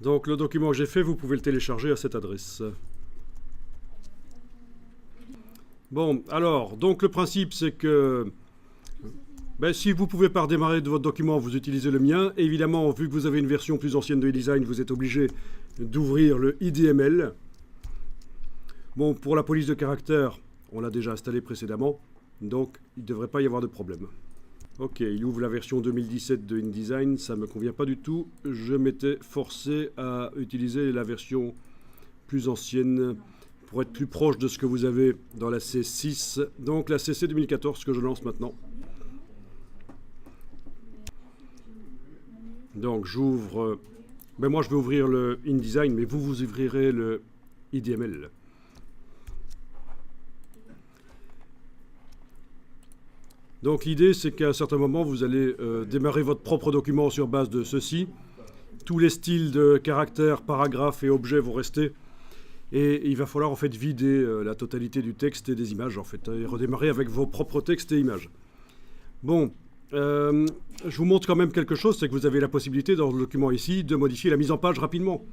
Donc le document que j'ai fait, vous pouvez le télécharger à cette adresse. Bon, alors, donc le principe c'est que si vous ne pouvez pas redémarrer de votre document, vous utilisez le mien. Évidemment, vu que vous avez une version plus ancienne de InDesign, vous êtes obligé d'ouvrir le IDML. Bon, pour la police de caractère, on l'a déjà installé précédemment, donc il ne devrait pas y avoir de problème. Ok, il ouvre la version 2017 de InDesign, ça ne me convient pas du tout. Je m'étais forcé à utiliser la version plus ancienne pour être plus proche de ce que vous avez dans la C6. Donc la CC 2014 que je lance maintenant. Donc j'ouvre... moi je vais ouvrir le InDesign, mais vous ouvrirez le IDML. Donc l'idée c'est qu'à un certain moment vous allez démarrer votre propre document sur base de ceci. Tous les styles de caractères, paragraphes et objets vont rester. Et il va falloir en fait vider la totalité du texte et des images en fait, et redémarrer avec vos propres textes et images. Bon, je vous montre quand même quelque chose, c'est que vous avez la possibilité dans le document ici de modifier la mise en page rapidement.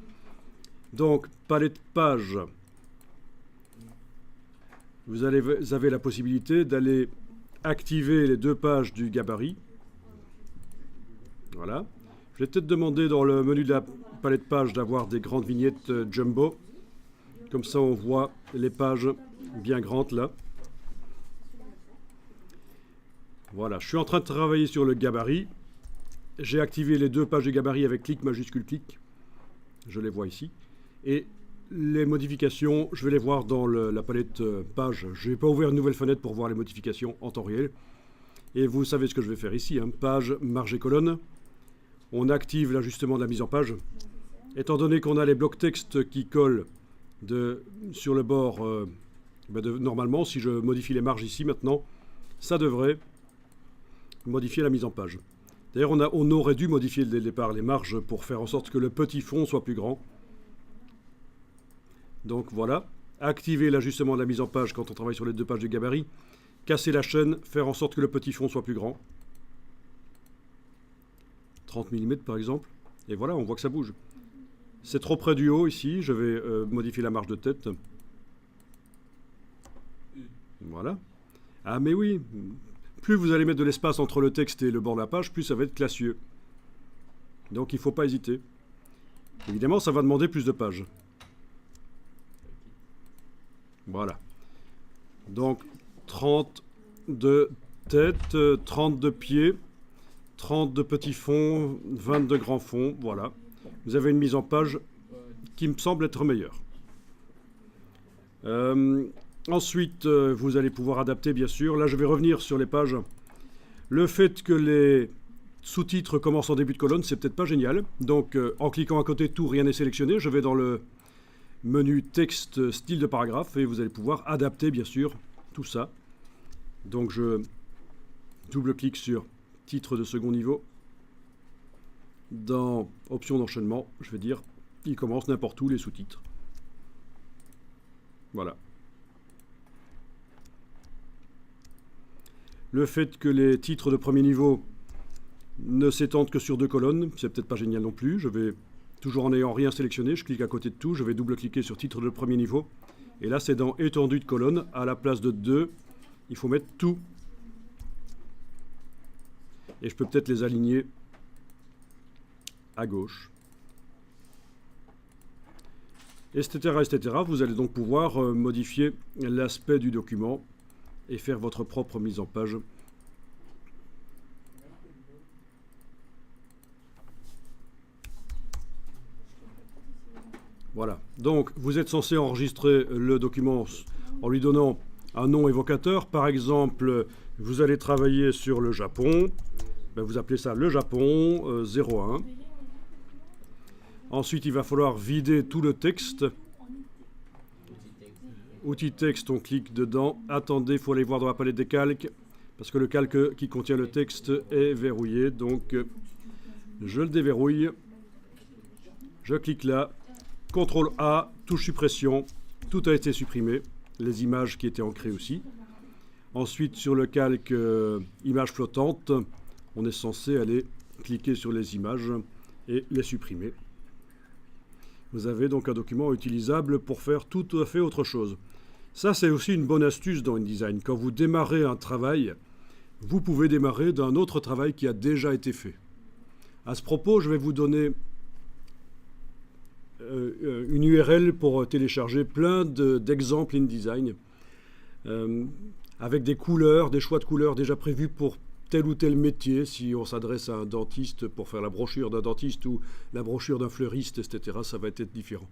Donc, palette page. Vous avez la possibilité d'aller activer les deux pages du gabarit. Voilà. Je vais peut-être demander dans le menu de la palette page d'avoir des grandes vignettes jumbo. Comme ça, on voit les pages bien grandes là. Voilà, je suis en train de travailler sur le gabarit. J'ai activé les deux pages du gabarit avec clic majuscule clic. Je les vois ici. Et les modifications, je vais les voir dans la palette page. Je n'ai pas ouvert une nouvelle fenêtre pour voir les modifications en temps réel. Et vous savez ce que je vais faire ici. Hein. Page, marge et colonne. On active l'ajustement de la mise en page. Étant donné qu'on a les blocs texte qui collent sur le bord, normalement, si je modifie les marges ici maintenant, ça devrait modifier la mise en page. D'ailleurs, on aurait dû modifier dès le départ les marges pour faire en sorte que le petit fond soit plus grand. Donc voilà, activer l'ajustement de la mise en page quand on travaille sur les deux pages du gabarit, casser la chaîne, faire en sorte que le petit fond soit plus grand. 30 mm par exemple, et voilà, on voit que ça bouge. C'est trop près du haut ici, je vais modifier la marge de tête. Voilà. Ah mais oui, plus vous allez mettre de l'espace entre le texte et le bord de la page, plus ça va être classieux. Donc il ne faut pas hésiter. Évidemment, ça va demander plus de pages. Voilà. Donc 30 de tête, 30 de pied, 30 de petits fonds, 20 de grands fonds, voilà. Vous avez une mise en page qui me semble être meilleure. Ensuite, vous allez pouvoir adapter, bien sûr. Là, je vais revenir sur les pages. Le fait que les sous-titres commencent en début de colonne, c'est peut-être pas génial. Donc, en cliquant à côté de tout, rien n'est sélectionné. Je vais dans le menu texte, style de paragraphe, et vous allez pouvoir adapter, bien sûr, tout ça. Donc, je double-clique sur titre de second niveau. Dans option d'enchaînement, je vais dire, il commence n'importe où les sous-titres. Voilà. Le fait que les titres de premier niveau ne s'étendent que sur deux colonnes, c'est peut-être pas génial non plus. Je vais, toujours en n'ayant rien sélectionné, je clique à côté de tout, je vais double-cliquer sur titre de premier niveau. Et là, c'est dans étendue de colonne, à la place de 2, il faut mettre tout. Et je peux peut-être les aligner à gauche. Etc., etc. Vous allez donc pouvoir modifier l'aspect du document et faire votre propre mise en page. Voilà. Donc, vous êtes censé enregistrer le document en lui donnant un nom évocateur. Par exemple, vous allez travailler sur le Japon. Vous appelez ça le Japon 01. Ensuite, il va falloir vider tout le texte. Outil texte, on clique dedans. Attendez, il faut aller voir dans la palette des calques, parce que le calque qui contient le texte est verrouillé. Donc, je le déverrouille. Je clique là. CTRL A, touche suppression. Tout a été supprimé. Les images qui étaient ancrées aussi. Ensuite, sur le calque images flottantes, on est censé aller cliquer sur les images et les supprimer. Vous avez donc un document utilisable pour faire tout à fait autre chose. Ça, c'est aussi une bonne astuce dans InDesign. Quand vous démarrez un travail, vous pouvez démarrer d'un autre travail qui a déjà été fait. À ce propos, je vais vous donner une URL pour télécharger plein d'exemples InDesign avec des couleurs, des choix de couleurs déjà prévus pour tel ou tel métier, si on s'adresse à un dentiste pour faire la brochure d'un dentiste ou la brochure d'un fleuriste, etc., ça va être différent.